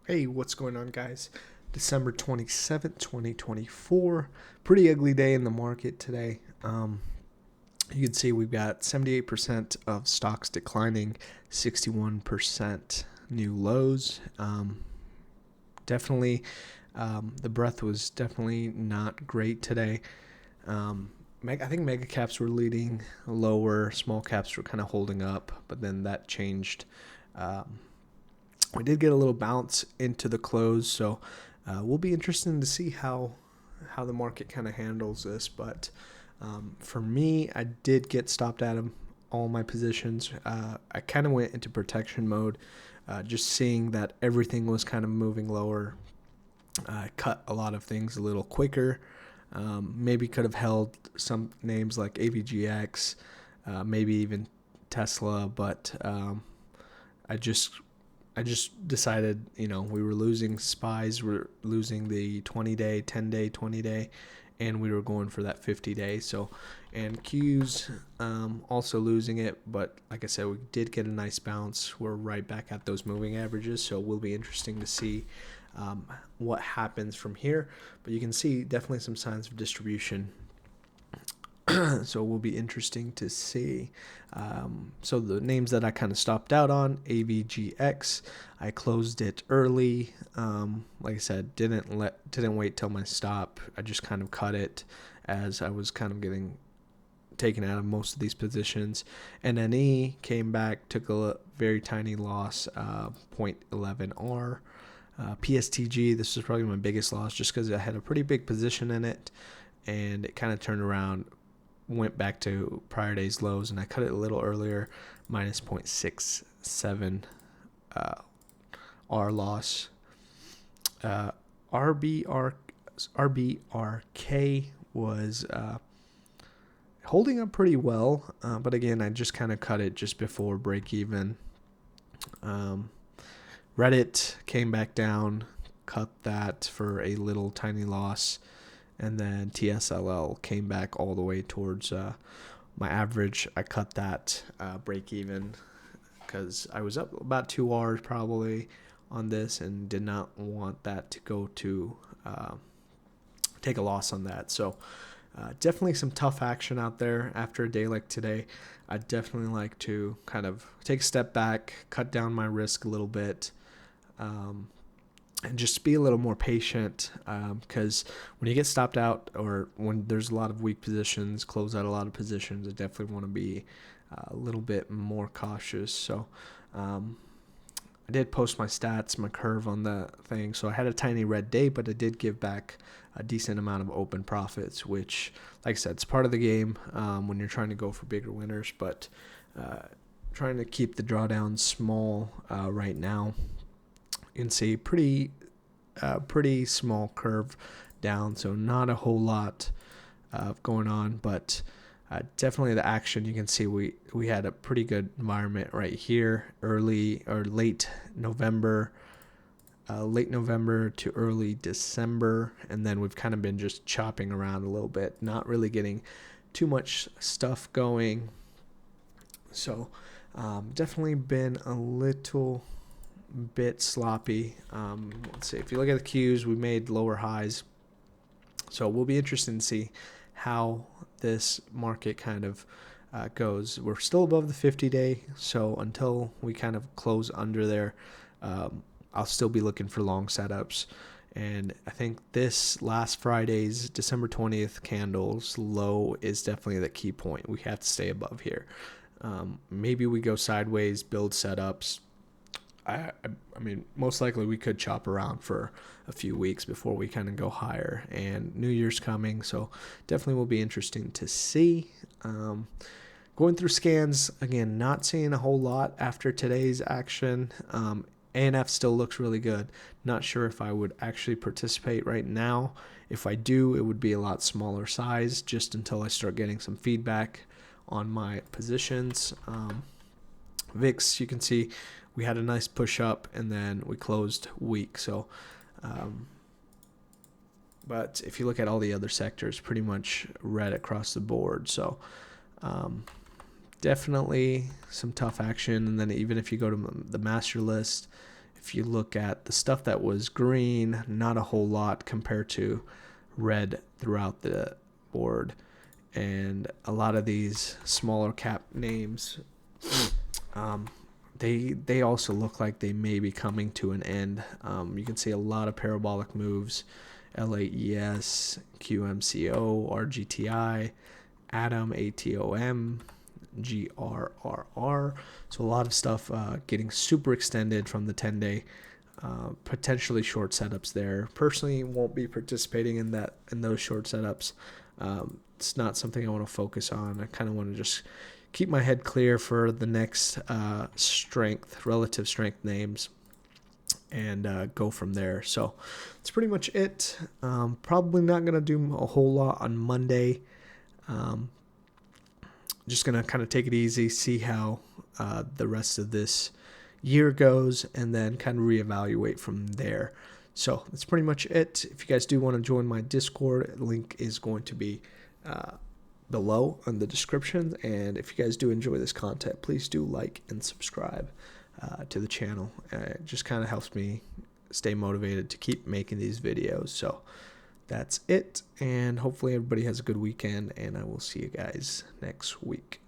Hey, what's going on, guys? December 27th, 2024. Pretty ugly day in the market today. You can see we've got 78% of stocks declining, 61% new lows. Definitely, the breath was definitely not great today. I think mega caps were leading lower, small caps were kind of holding up, but then that changed. We did get a little bounce into the close, so we'll be interested to see how the market kind of handles this. But for me, I did get stopped out of all my positions. I kind of went into protection mode, just seeing that everything was kind of moving lower. I cut a lot of things a little quicker. Maybe could have held some names like AVGX, maybe even Tesla, but I just decided, we were losing SPYs, we're losing the 20-day, 10-day, 20-day, and we were going for that 50-day. So, and Qs also losing it, but like I said, we did get a nice bounce. We're right back at those moving averages, so it will be interesting to see what happens from here. But you can see definitely some signs of distribution. So it will be interesting to see. So the names that I kind of stopped out on, AVGX, I closed it early. Like I said, didn't wait till my stop. I just kind of cut it as I was kind of getting taken out of most of these positions. NNE came back, took a very tiny loss, 0.11R. PSTG, this was probably my biggest loss just because I had a pretty big position in it, and it kind of turned around, went back to prior day's lows, and I cut it a little earlier, minus 0.67 R loss. RBRK was holding up pretty well, but again, I just kind of cut it just before break even. Reddit came back down, cut that for a little tiny loss, and then TSLL came back all the way towards my average. I cut that break even because I was up about 2 Rs probably on this and did not want that to go to take a loss on that. So definitely some tough action out there after a day like today. I'd definitely like to kind of take a step back, cut down my risk a little bit, and just be a little more patient, because when you get stopped out or when there's a lot of weak positions, close out a lot of positions, I definitely want to be a little bit more cautious. So I did post my stats, my curve on the thing. So I had a tiny red day, but I did give back a decent amount of open profits, which, like I said, it's part of the game when you're trying to go for bigger winners, but trying to keep the drawdown small right now. You can see pretty small curve down, so not a whole lot going on, but definitely the action. You can see we had a pretty good environment right here, late November to early December, and then we've kind of been just chopping around a little bit, not really getting too much stuff going. So definitely been a little bit sloppy. Let's see, if you look at the Qs, we made lower highs, so we'll be interested to see how this market kind of goes. We're still above the 50-day, so until we kind of close under there, I'll still be looking for long setups. And I think this last Friday's December 20th candles low is definitely the key point. We have to stay above here. Maybe we go sideways, build setups. I mean, most likely we could chop around for a few weeks before we kind of go higher, and New Year's coming, so definitely will be interesting to see. Going through scans, again, not seeing a whole lot after today's action. ANF still looks really good. Not sure if I would actually participate right now. If I do, it would be a lot smaller size just until I start getting some feedback on my positions. VIX, you can see we had a nice push up and then we closed weak. So, but if you look at all the other sectors, pretty much red across the board. So, definitely some tough action. And then even if you go to the master list, if you look at the stuff that was green, not a whole lot compared to red throughout the board. And a lot of these smaller cap names, they also look like they may be coming to an end. You can see a lot of parabolic moves: LAES, QMCO, RGTI, ATOM, ATOM, GRRR. So a lot of stuff getting super extended from the 10-day. Potentially short setups there. Personally, won't be participating in those short setups. It's not something I want to focus on. I kind of want to just keep my head clear for the next relative strength names, and go from there. So that's pretty much it. Probably not going to do a whole lot on Monday. Just going to kind of take it easy, see how the rest of this year goes, and then kind of reevaluate from there. So that's pretty much it. If you guys do want to join my Discord, link is going to be below in the description. And if you guys do enjoy this content, please do like and subscribe to the channel. It just kind of helps me stay motivated to keep making these videos. So that's it, and hopefully everybody has a good weekend, and I will see you guys next week.